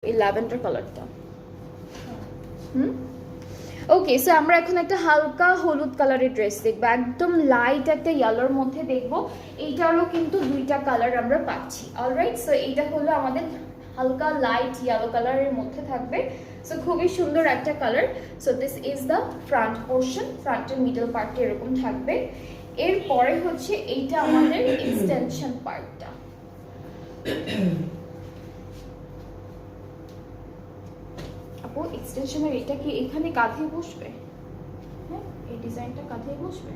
এই ল্যাভেন্ডার কালারটা। ওকে, সো আমরা এখন একটা হালকা হলুদ কালারের ড্রেস দেখবো, একদম লাইট একটা ইয়েলোর মধ্যে দেখবো। এইটারও কিন্তু দুইটা কালার আমরা পাচ্ছি। অলরাইট, সো এইটা হলো আমাদের হালকা লাইট ইয়েলো কালারের মধ্যে থাকবে। সো খুবই সুন্দর একটা colour. So this is the front portion, ফ্রন্টের মিডল পার্টটা এরকম থাকবে। এরপরে হচ্ছে এইটা আমাদের এক্সটেনশন পার্টটা। আপু এক্সটেনশনের এটা কি এখানে কাঁধে বসবে? হ্যাঁ, এই ডিজাইনটা কাঁধে বসবে।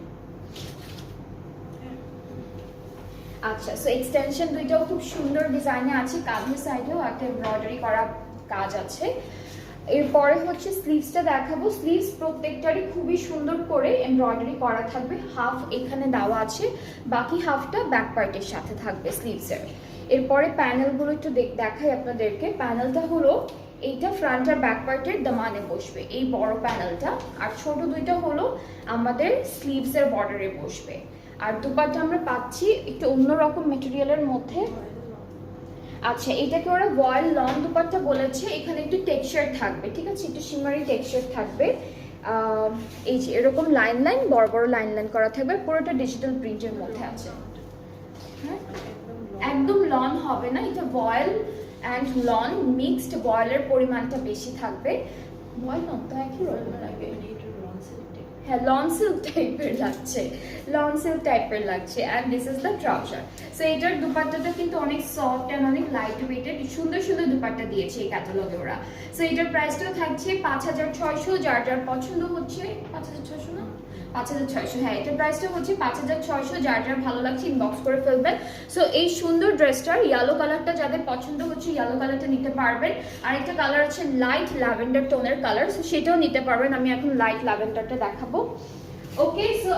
আচ্ছা, সো এক্সটেনশন দুইটাও খুব সুন্দর ডিজাইনে আছে, কাঁধের সাইডেও একটা এমব্রয়ডারি করা কাজ আছে। এরপরে হচ্ছে স্লিভসটা দেখাবো। স্লিভস প্রত্যেকটারই খুবই সুন্দর করে এমব্রয়ডারি করা থাকবে, হাফ এখানে দেওয়া আছে, বাকি হাফটা ব্যাক পার্টের সাথে থাকবে স্লিভসের। এরপরে প্যানেলগুলো একটু দেখাই আপনাদেরকে। প্যানেলটা হলো এইটা ফ্রন্ট আর ব্যাক পার্টের দামানে বসবে, এই বড় প্যানেলটা, আর ছোট দুইটা হলো আমাদের স্লিভসের বর্ডারে বসবে। আর দুপাট্টা আমরা পাচ্ছি একটু অন্যরকম মেটেরিয়ালের মধ্যে। আচ্ছা, এটাকে ওরা ভয়েল লং দুপাট্টা বলেছে, এখানে একটু টেক্সচার থাকবে, ঠিক আছে, একটু শিমারি টেক্সচার থাকবে। এই যে এরকম লাইন লাইন, বড় বড় লাইন লাইন করা থাকবে, পুরোটা ডিজিটাল প্রিন্টের মধ্যে আছে। হ্যাঁ, একদম লং হবে না, এটা ভয়েল অ্যান্ড লং মিক্সড, ভয়েলের পরিমাণটা বেশি থাকবে। ভয়েল লং তো একই রকম লাগে। হ্যাঁ, লং সিল্ক টাইপের লাগছে, লং সিল্ক টাইপের লাগছে। And this is the trouser. So এটার দুপাট্টাটা কিন্তু অনেক সফট অ্যান্ড অনেক লাইট ওয়েটেড, সুন্দর সুন্দর দুপাট্টা দিয়েছে এই ক্যাটালগে ওরা। সো এটার প্রাইসটাও থাকছে 5600, যার যার পছন্দ হচ্ছে 5600 না 5600, হ্যাঁ এটার প্রাইসটা হচ্ছে 5600, যার যার ভালো লাগছে ইনবক্স করে ফেলবেন। সো এই সুন্দর ড্রেসটার ইয়েলো কালারটা যাদের পছন্দ হচ্ছে ইয়েলো কালারটা নিতে পারবেন। আর একটা কালার আছে লাইট ল্যাভেন্ডার টোনের কালার, সো সেটাও নিতে পারবেন। আমি এখন লাইট ল্যাভেন্ডারটা দেখাবো। ওকে, সো